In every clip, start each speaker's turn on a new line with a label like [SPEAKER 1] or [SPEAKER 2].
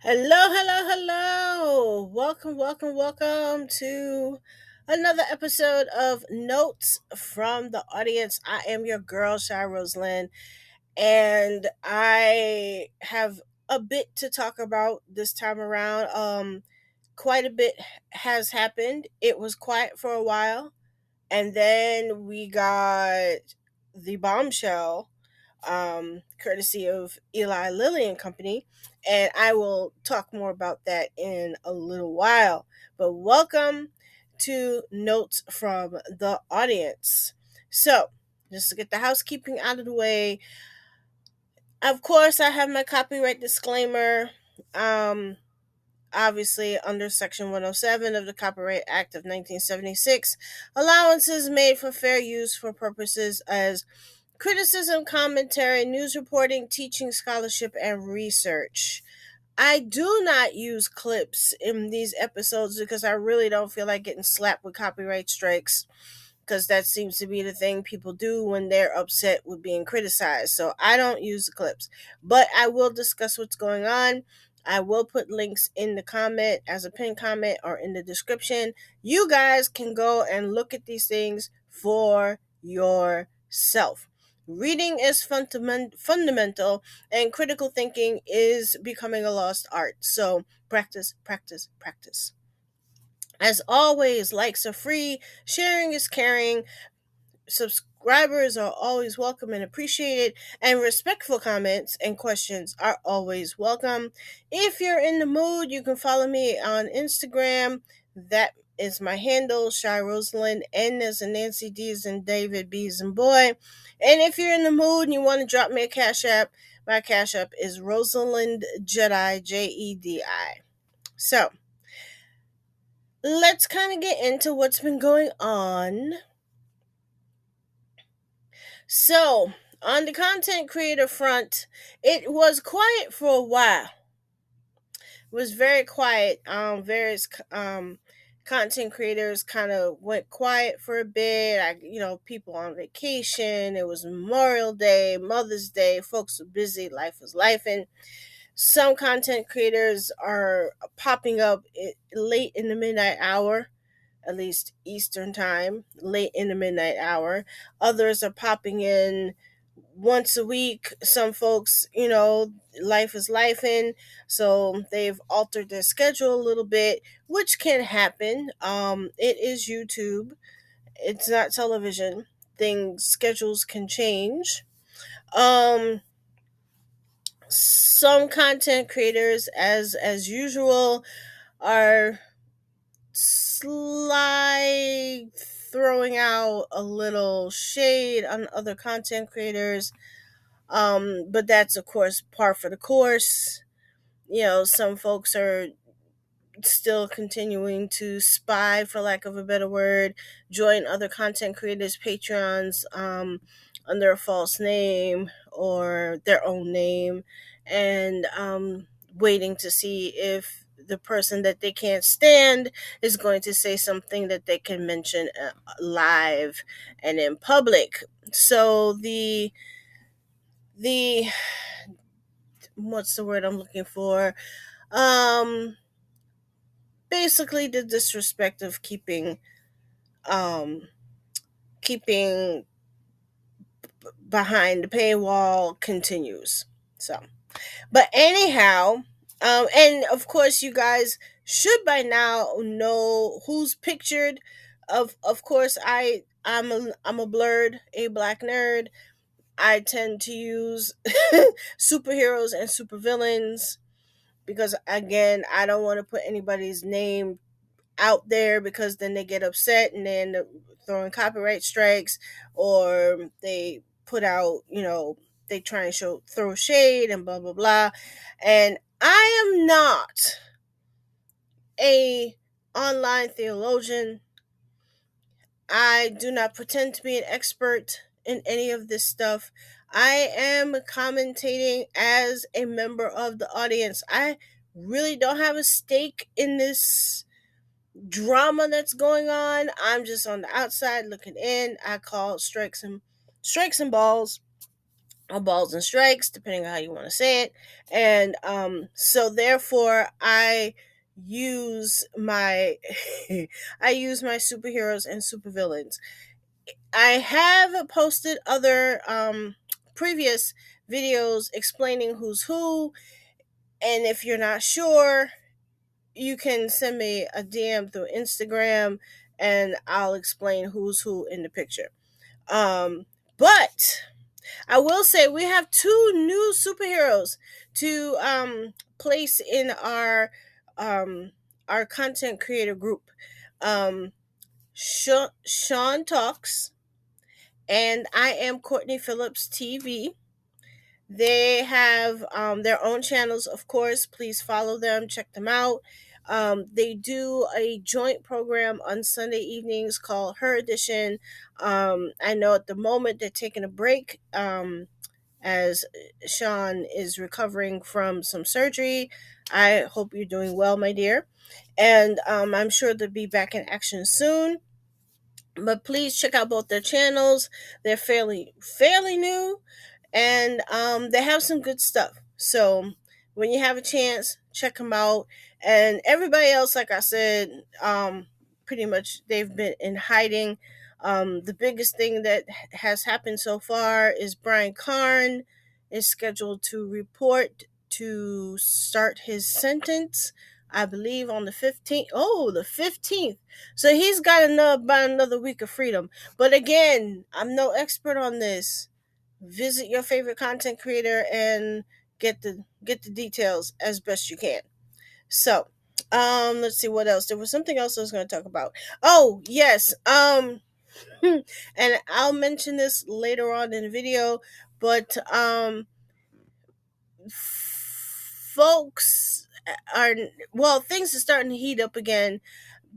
[SPEAKER 1] Hello, hello, hello. Welcome to another episode of Notes from the Audience. I am your girl, Shy Roslyn, and I have a bit to talk about this time around. Quite a bit has happened. It was quiet for a while, and then we got the bombshell courtesy of Eli Lily Company, and I will talk more about that in a little while. But welcome to Notes from the Audience. So, just to get the housekeeping out of the way, of course, I have my copyright disclaimer. Um, Obviously, under Section 107 of the Copyright Act of 1976, allowances made for fair use for purposes as criticism, commentary, news reporting, teaching, scholarship, and research. I do not use clips in these episodes because I really don't feel like getting slapped with copyright strikes, because that seems to be the thing people do when they're upset with being criticized. So I don't use the clips, but I will discuss what's going on. I will put links in the comment as a pinned comment or in the description. You guys can go and look at these things for yourself. Reading is fundamental, and critical thinking is becoming a lost art. So practice, practice, practice. As always, likes are free, sharing is caring, subscribers are always welcome and appreciated, and respectful comments and questions are always welcome. If you're in the mood, you can follow me on Instagram. That is my handle, Shy Rosalind. N as in Nancy, D as in David, B as in boy. And if you're in the mood and you want to drop me a cash app, my cash app is Rosalind Jedi, Jedi. So let's kind of get into what's been going on. So, on the content creator front, it was quiet for a while. It was very quiet. Various content creators kind of went quiet for a bit. People on vacation. It was Memorial Day, Mother's Day. Folks were busy. Life was life, and some content creators are popping up late in the midnight hour, at least Eastern time, late in the midnight hour. Others are popping in once a week. Some folks, life is life in, so they've altered their schedule a little bit, which can happen. It is YouTube. It's not television. Things schedules can change. Um some content creators as usual are sly, throwing out a little shade on other content creators. But that's of course par for the course. Some folks are still continuing to spy, for lack of a better word, join other content creators' Patreons under a false name or their own name, and waiting to see if the person that they can't stand is going to say something that they can mention live and in public. So the what's the word I'm looking for? Um Basically the disrespect of um keeping behind the paywall continues. So, but anyhow, and of course you guys should by now know who's pictured. Of course, I'm a blurred, a black nerd. I tend to use superheroes and supervillains because, again, I don't want to put anybody's name out there, because then they get upset and then throwing copyright strikes, or they put out, they try and throw shade and blah blah blah. And I am not a online theologian. I do not pretend to be an expert in any of this stuff. I am commentating as a member of the audience. I really don't have a stake in this drama that's going on. I'm just on the outside looking in. I call strikes and balls. or balls and strikes, depending on how you want to say it. And so therefore, I use my I use my superheroes and supervillains. I have posted other previous videos explaining who's who, and if you're not sure, you can send me a DM through Instagram, and I'll explain who's who in the picture. But I will say we have two new superheroes to place in our content creator group. Um, Sean Talks, and I am Courtney Phillips TV. They have their own channels, of course. Please follow them, check them out. They do a joint program on Sunday evenings called Her Edition. I know at the moment they're taking a break as Sean is recovering from some surgery. I hope you're doing well, my dear. And I'm sure they'll be back in action soon. But please check out both their channels. They're fairly new, and they have some good stuff. So when you have a chance, check them out. And everybody else, like I said, pretty much they've been in hiding. The biggest thing that has happened so far is Brian Karn is scheduled to report to start his sentence, I believe, on the 15th. Oh, the 15th. So he's got about another week of freedom. But again, I'm no expert on this. Visit your favorite content creator and get the details as best you can. So, let's see what else. There was something else I was going to talk about. Oh, yes. And I'll mention this later on in the video, but folks are, well, things are starting to heat up again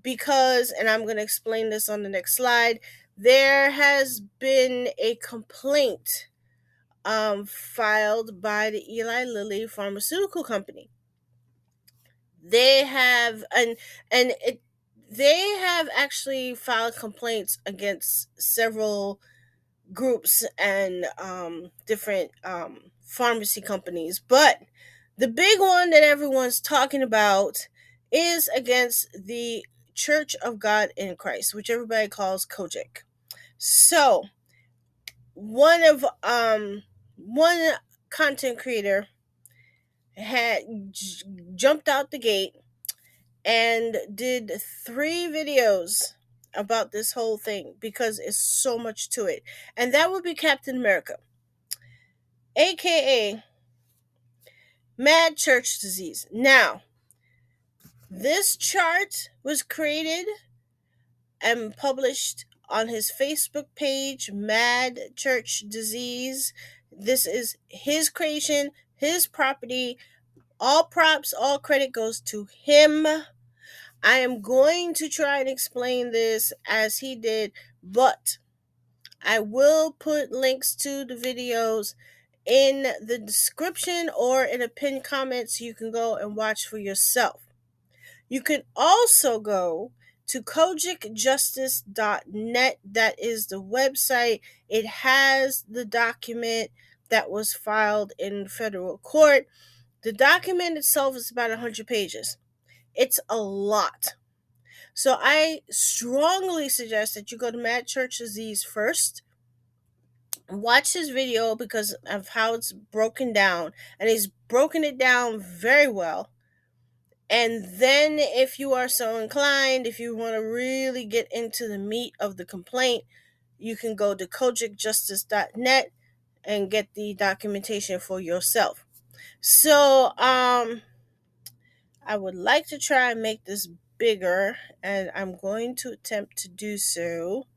[SPEAKER 1] because, and I'm going to explain this on the next slide, there has been a complaint filed by the Eli Lilly Pharmaceutical Company. They have and it, they have actually filed complaints against several groups and different pharmacy companies, but the big one that everyone's talking about is against the Church of God in Christ, which everybody calls Kojic. So one of one content creator had jumped out the gate and did 3 videos about this whole thing because it's so much to it, and that would be Captain America, aka Mad Church Disease. Now, this chart was created and published on his Facebook page, Mad Church Disease. This is his creation, his property. All props, all credit goes to him. I am going to try and explain this as he did, but I will put links to the videos in the description or in a pinned comment so you can go and watch for yourself. You can also go to kojikjustice.net. That is the website. It has the document that was filed in federal court. The document itself is about 100 pages. It's a lot. So I strongly suggest that you go to Mad Church Disease first. Watch his video because of how it's broken down. And he's broken it down very well. And then, if you are so inclined, if you want to really get into the meat of the complaint, you can go to kojikjustice.net and get the documentation for yourself. So, I would like to try and make this bigger, and I'm going to attempt to do so.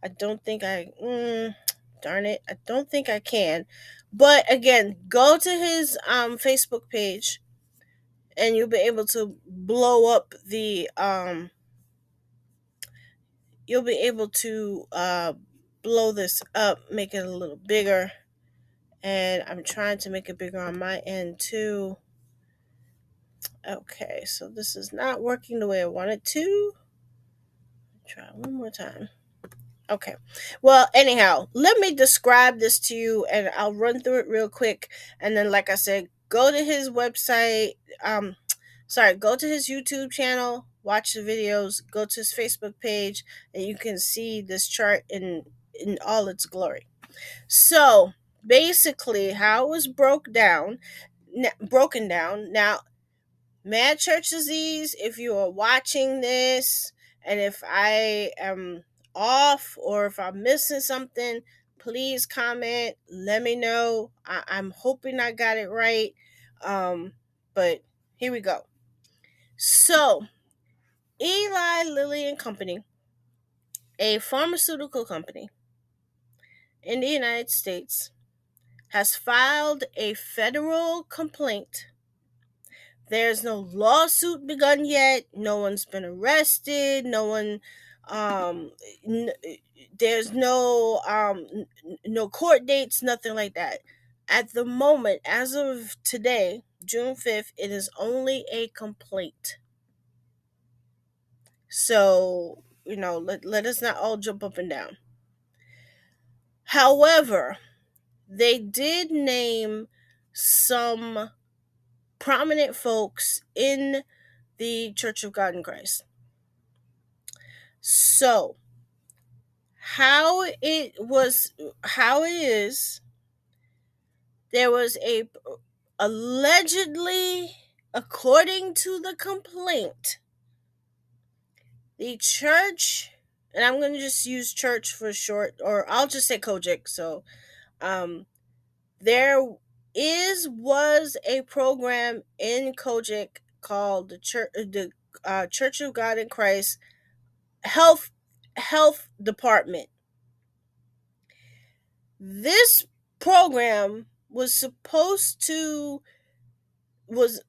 [SPEAKER 1] I don't think darn it, I don't think I can. But again, go to his Facebook page and you'll be able to blow up the you'll be able to blow this up, make it a little bigger, and I'm trying to make it bigger on my end too. Okay, so this is not working the way I want it to. Try one more time. Okay. Well, anyhow, let me describe this to you and I'll run through it real quick. And then, like I said, go to his website. Go to his YouTube channel, watch the videos, go to his Facebook page, and you can see this chart in all its glory. So, basically, how it was broken down. Now, Mad Church Disease, if you are watching this and if I am off or if I'm missing something, please comment. Let me know. I'm hoping I got it right. But here we go. So, Eli Lilly and Company, a pharmaceutical company in the United States, has filed a federal complaint. There's no lawsuit begun yet. No one's been arrested. No one, um, n- there's no court dates, nothing like that. At the moment, as of today, June 5th, it is only a complaint. So, let us not all jump up and down. However, they did name some prominent folks in the Church of God in Christ. So, how it is, there was a allegedly, according to the complaint, the church, and I'm going to just use church for short, or I'll just say Kojic. So, um, there was a program in Kojic called the Church of God in Christ Health Department. This program was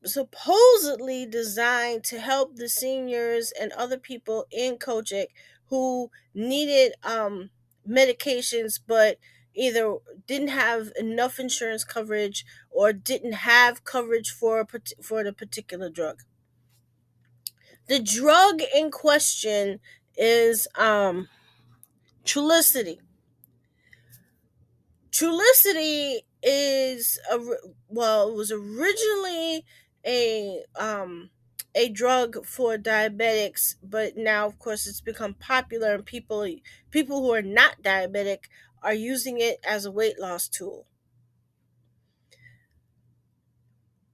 [SPEAKER 1] supposedly designed to help the seniors and other people in Kojic who needed medications but either didn't have enough insurance coverage or didn't have coverage for the particular drug. The drug in question is Trulicity. Trulicity it was originally a drug for diabetics, but now of course it's become popular and people who are not diabetic are using it as a weight loss tool.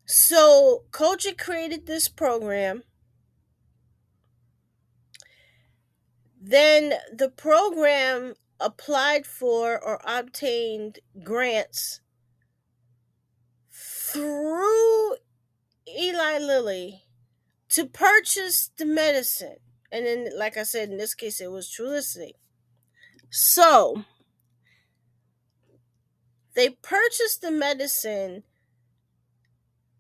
[SPEAKER 1] So Kojic created this program. Then the program applied for or obtained grants through Eli Lilly to purchase the medicine. And then, like I said, in this case, it was Trulicity. So they purchased the medicine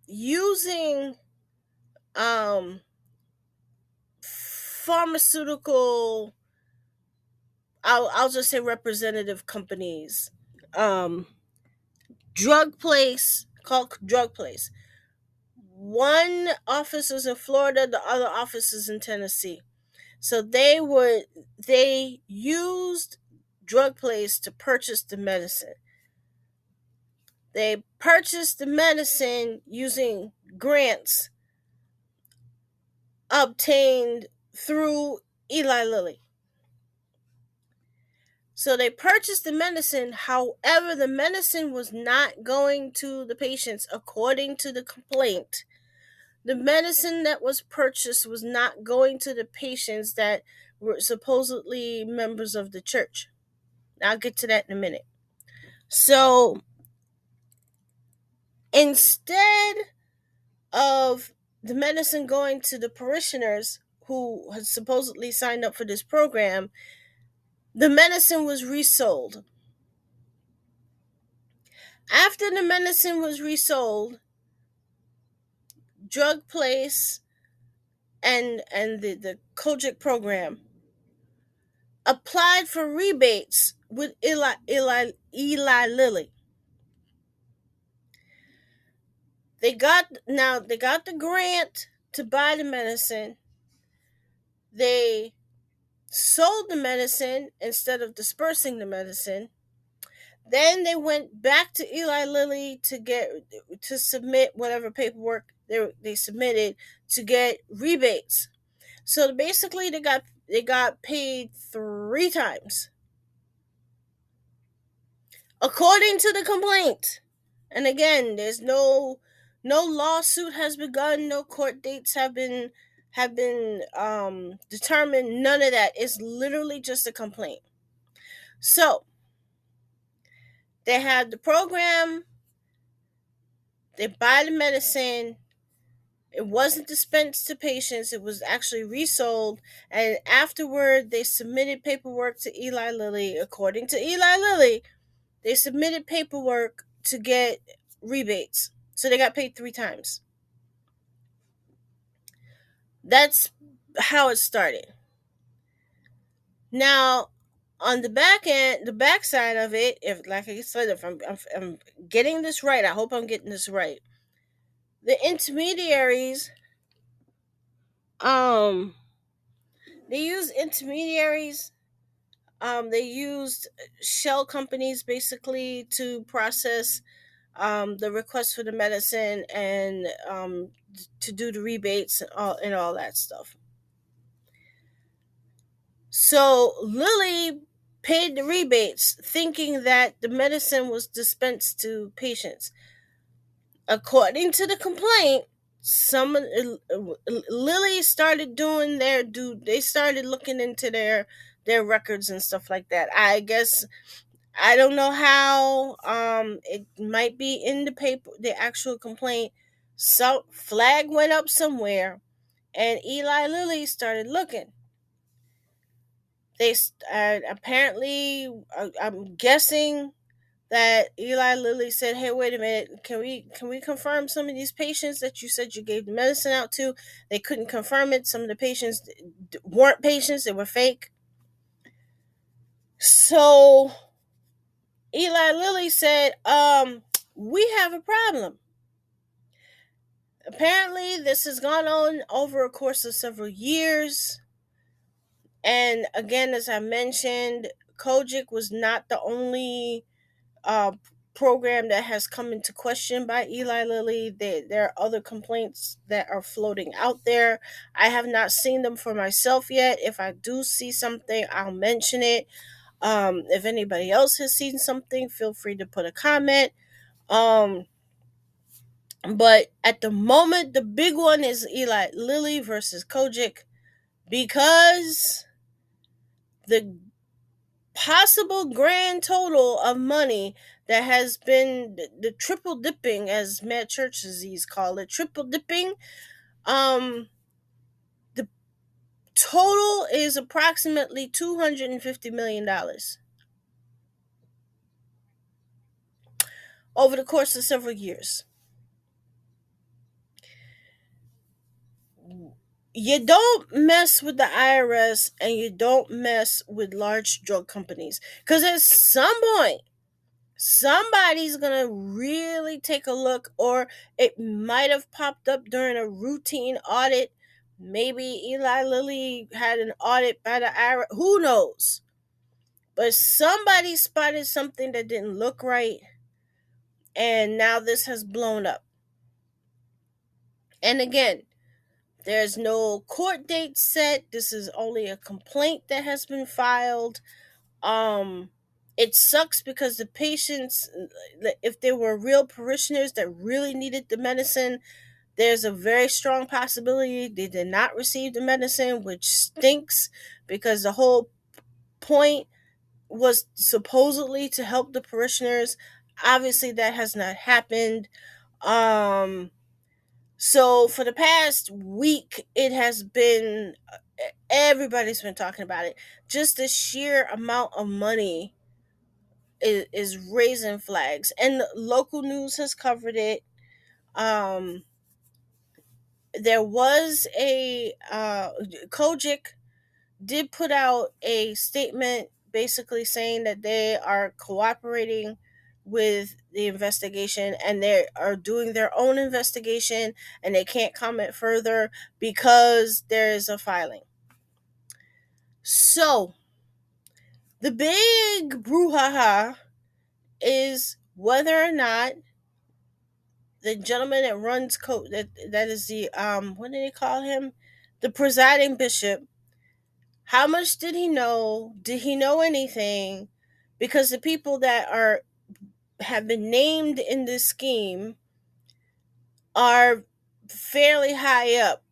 [SPEAKER 1] using pharmaceutical, I'll just say representative companies. Um, called Drug Place. One office is in Florida, the other office is in Tennessee. So they used Drug Place to purchase the medicine. They purchased the medicine using grants obtained through Eli Lilly. So they purchased the medicine. However, the medicine was not going to the patients according to the complaint. The medicine that was purchased was not going to the patients that were supposedly members of the church. I'll get to that in a minute. So instead of the medicine going to the parishioners who had supposedly signed up for this program, the medicine was resold. After the medicine was resold, Drug Place and the Kojic program applied for rebates with Eli Lilly. They got the grant to buy the medicine. They sold the medicine instead of dispersing the medicine. Then they went back to Eli Lilly to submit whatever paperwork they submitted to get rebates. So basically, they got paid three times, according to the complaint. And again, there's no lawsuit has begun, no court dates have been determined. None of that. It's literally just a complaint. So they had the program. They buy the medicine. It wasn't dispensed to patients. It was actually resold. And afterward, they submitted paperwork to Eli Lilly. According to Eli Lilly, they submitted paperwork to get rebates. So they got paid three times. That's how it started. Now, on the back end, the backside of it, if like I said, if I'm getting this right, I hope I'm getting this right. The intermediaries, um, they use intermediaries. They used shell companies basically to process the request for the medicine and to do the rebates and all that stuff. So Lily paid the rebates, thinking that the medicine was dispensed to patients. According to the complaint, some Lily started doing their do. They started looking into their records and stuff like that. I guess I don't know how. It might be in the paper, the actual complaint. Some flag went up somewhere, and Eli Lilly started looking. They apparently, I'm guessing that Eli Lilly said, "Hey, wait a minute. Can we confirm some of these patients that you said you gave the medicine out to?" They couldn't confirm it. Some of the patients weren't patients; they were fake. So Eli Lilly said, we have a problem. Apparently, this has gone on over a course of several years. And again, as I mentioned, Kojic was not the only uh, program that has come into question by Eli Lilly. There are other complaints that are floating out there. I have not seen them for myself yet. If I do see something, I'll mention it. If anybody else has seen something, feel free to put a comment. Um, but at the moment, the big one is Eli Lilly versus Kojic, because the possible grand total of money that has been the triple dipping, as Matt Church disease call it, triple dipping. The total is approximately $250 million over the course of several years. You don't mess with the IRS and you don't mess with large drug companies, because at some point somebody's gonna really take a look, or it might have popped up during a routine audit. Maybe Eli Lilly had an audit by the IRS, who knows, but somebody spotted something that didn't look right, and now this has blown up. And again, there's no court date set. This is only a complaint that has been filed. um it sucks because the patients, if they were real parishioners that really needed the medicine, there's a very strong possibility they did not receive the medicine, which stinks, because the whole point was supposedly to help the parishioners. Obviously that has not happened. So for the past week, it has been, everybody's been talking about it. Just the sheer amount of money is raising flags, and local news has covered it. Um, there was a Kojic did put out a statement basically saying that they are cooperating with the investigation and they are doing their own investigation, and they can't comment further because there is a filing. So the big brouhaha is whether or not the gentleman that runs that is the what did they call him, the presiding bishop, how much did he know, did he know anything, because the people that are have been named in this scheme are fairly high up.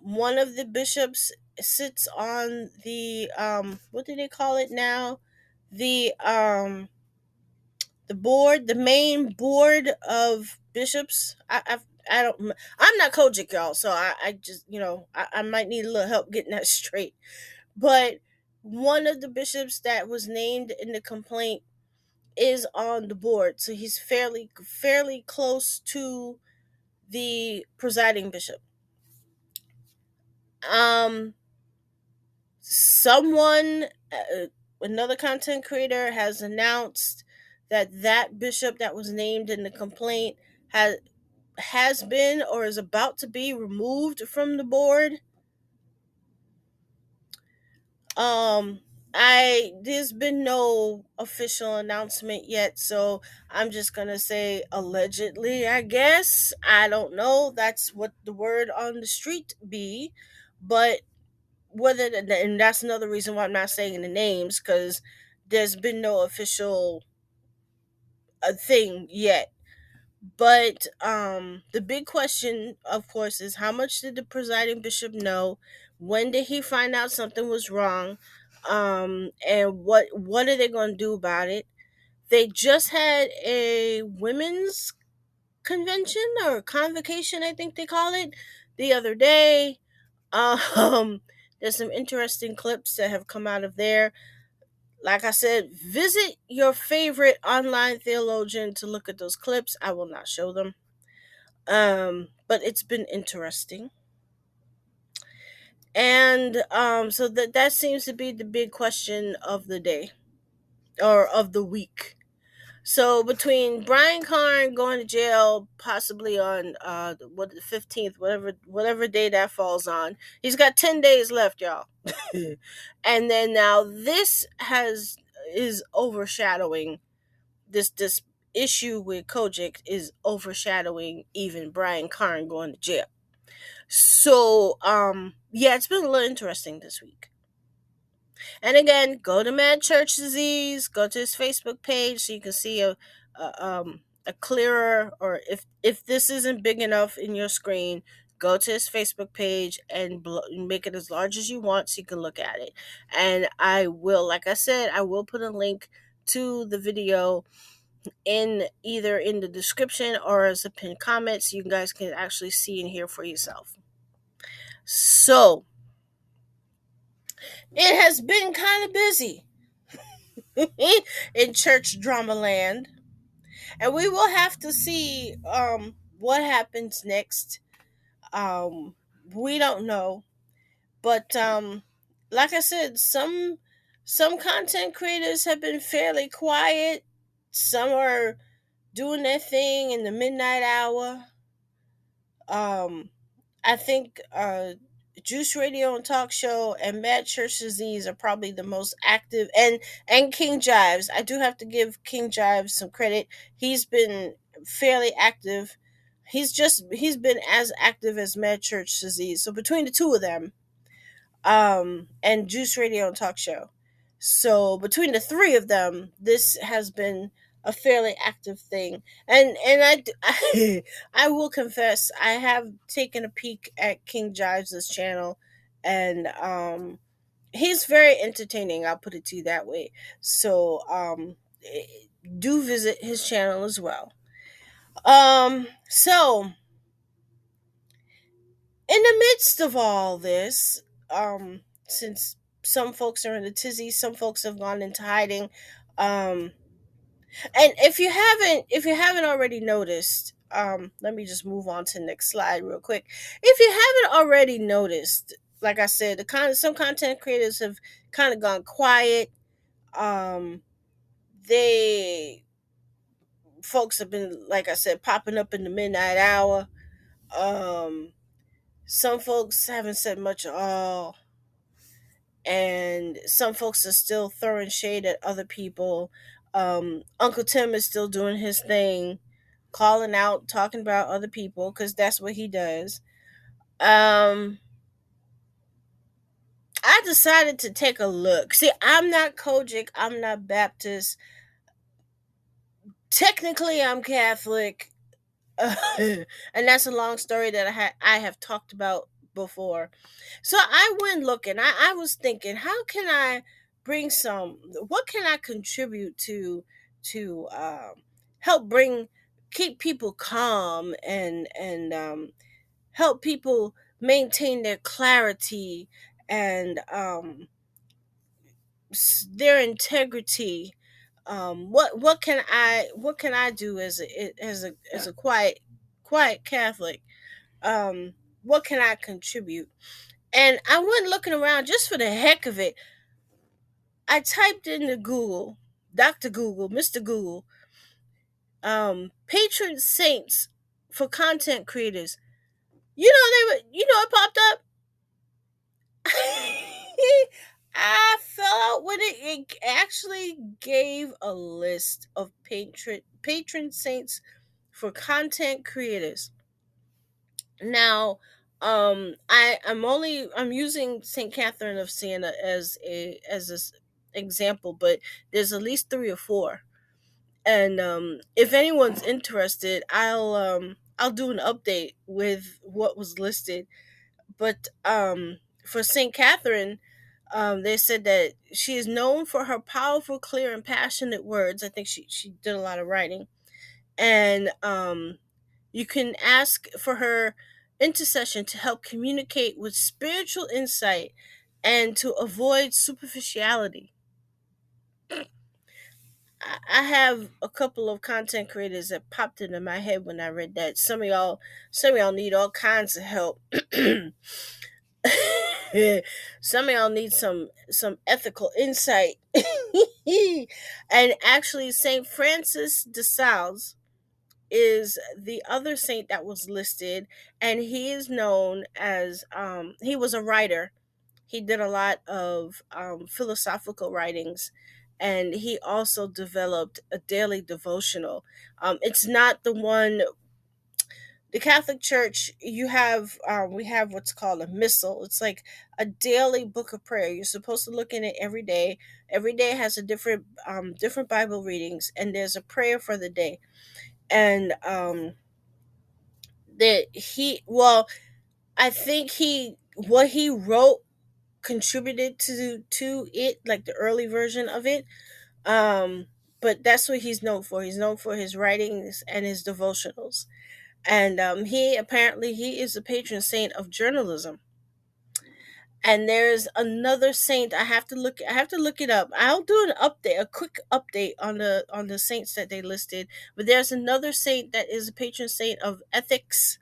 [SPEAKER 1] One of the bishops sits on the what do they call it now, the the board, the main board of bishops. I don't. I'm not Kojic, y'all. So I just I might need a little help getting that straight. But one of the bishops that was named in the complaint is on the board, so he's fairly close to the presiding bishop. Um, someone, another content creator, has announced that that bishop that was named in the complaint has been or is about to be removed from the board. Um, I there's been no official announcement yet, so I'm just gonna say allegedly. I guess I don't know. That's what the word on the street be, but and that's another reason why I'm not saying the names, because there's been no official thing yet. But the big question, of course, is how much did the presiding bishop know? When did he find out something was wrong? And what are they going to do about it? They just had a women's convention or convocation, I think they call it, the other day. Um, there's some interesting clips that have come out of there. Like I said, visit your favorite online theologian to look at those clips. I will not show them. But it's been interesting. And so that seems to be the big question of the day or of the week. So between Brian Karn going to jail, possibly on the 15th, whatever day that falls on, he's got 10 days left, y'all. And then now this has is overshadowing this issue with Kojic is overshadowing even Brian Karn going to jail. So yeah, it's been a little interesting this week. And again, go to Mad Church Disease, go to his Facebook page so you can see a clearer, or if this isn't big enough in your screen, go to his Facebook page and make it as large as you want so you can look at it. And I will, like I said, I will put a link to the video in either in the description or as a pinned comment so you guys can actually see and hear for yourself. So it has been kind of busy in church drama land, and we will have to see what happens next. Um, we don't know, but like I said, some content creators have been fairly quiet. Some are doing their thing in the midnight hour. Um, I think Juice Radio and Talk Show and Mad Church Disease are probably the most active, and King Jives. I do have to give King Jives some credit. He's been fairly active. He's been as active as Mad Church Disease. So between the two of them, and Juice Radio and Talk Show. So between the three of them, this has been a fairly active thing. And I will confess, I have taken a peek at King Jives' channel, and he's very entertaining. I'll put it to you that way. So do visit his channel as well. So in the midst of all this, since some folks are in a tizzy, some folks have gone into hiding. Um, and if you haven't already noticed, let me just move on to the next slide real quick. If you haven't already noticed, like I said, some content creators have kind of gone quiet. Um, they folks have been, like I said, popping up in the midnight hour. Um, some folks haven't said much at all. and some folks are still throwing shade at other people. Uncle Tim is still doing his thing, calling out, talking about other people because that's what he does. Um, I decided to take a look. See, I'm not Kojic, I'm not Baptist. Technically, I'm Catholic, and that's a long story that I have talked about before. So I went looking. I was thinking, how can I bring some? What can I contribute to help bring keep people calm and help people maintain their clarity and their integrity. What can I do as a quiet Catholic? What can I contribute? And I went looking around just for the heck of it. I typed into Google, Dr. Google, Mr. Google, patron saints for content creators. It popped up. I fell out with it. It actually gave a list of patron saints for content creators. Now, I'm using Saint Catherine of Siena as an example, but there's at least three or four. And if anyone's interested, I'll do an update with what was listed. But for Saint Catherine, they said that she is known for her powerful, clear, and passionate words. I think she did a lot of writing, and you can ask for her intercession to help communicate with spiritual insight and to avoid superficiality. I have a couple of content creators that popped into my head when I read that. Some of y'all need all kinds of help. Some of y'all need some ethical insight. And actually, Saint Francis de Sales is the other saint that was listed, and he is known as he was a writer. He did a lot of philosophical writings, and he also developed a daily devotional. It's not the one. The Catholic Church, we have what's called a missal. It's like a daily book of prayer. You're supposed to look in it every day. Every day has a different Bible readings, and there's a prayer for the day. And that he well I think he what he wrote contributed to it, like the early version of it. But that's what he's known for. He's known for his writings and his devotionals. And he is a patron saint of journalism. And there's another saint. I have to look it up. I'll do a quick update on the saints that they listed. But there's another saint that is a patron saint of ethics,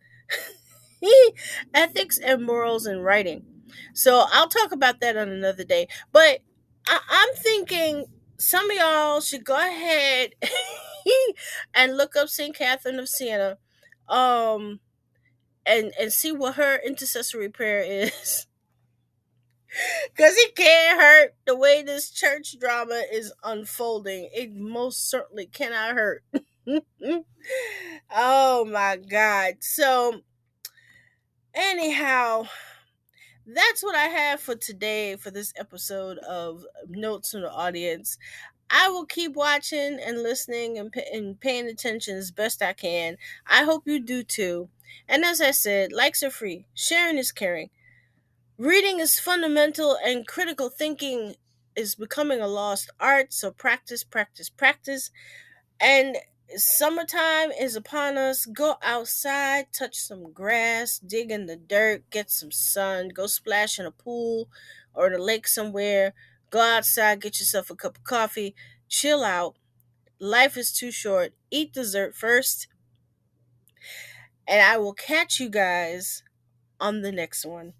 [SPEAKER 1] ethics and morals in writing. So I'll talk about that on another day. But I'm thinking some of y'all should go ahead and look up Saint Catherine of Siena, um, and see what her intercessory prayer is. Because it can't hurt the way this church drama is unfolding. It most certainly cannot hurt. Oh my God. So, anyhow, that's what I have for today for this episode of Notes from the Audience. I will keep watching and listening and paying attention as best I can. I hope you do too. And as I said, likes are free, sharing is caring. Reading is fundamental, and critical thinking is becoming a lost art. So practice, practice, practice. And summertime is upon us. Go outside, touch some grass, dig in the dirt, get some sun, go splash in a pool or the lake somewhere. Go outside, get yourself a cup of coffee, chill out. Life is too short. Eat dessert first. And I will catch you guys on the next one.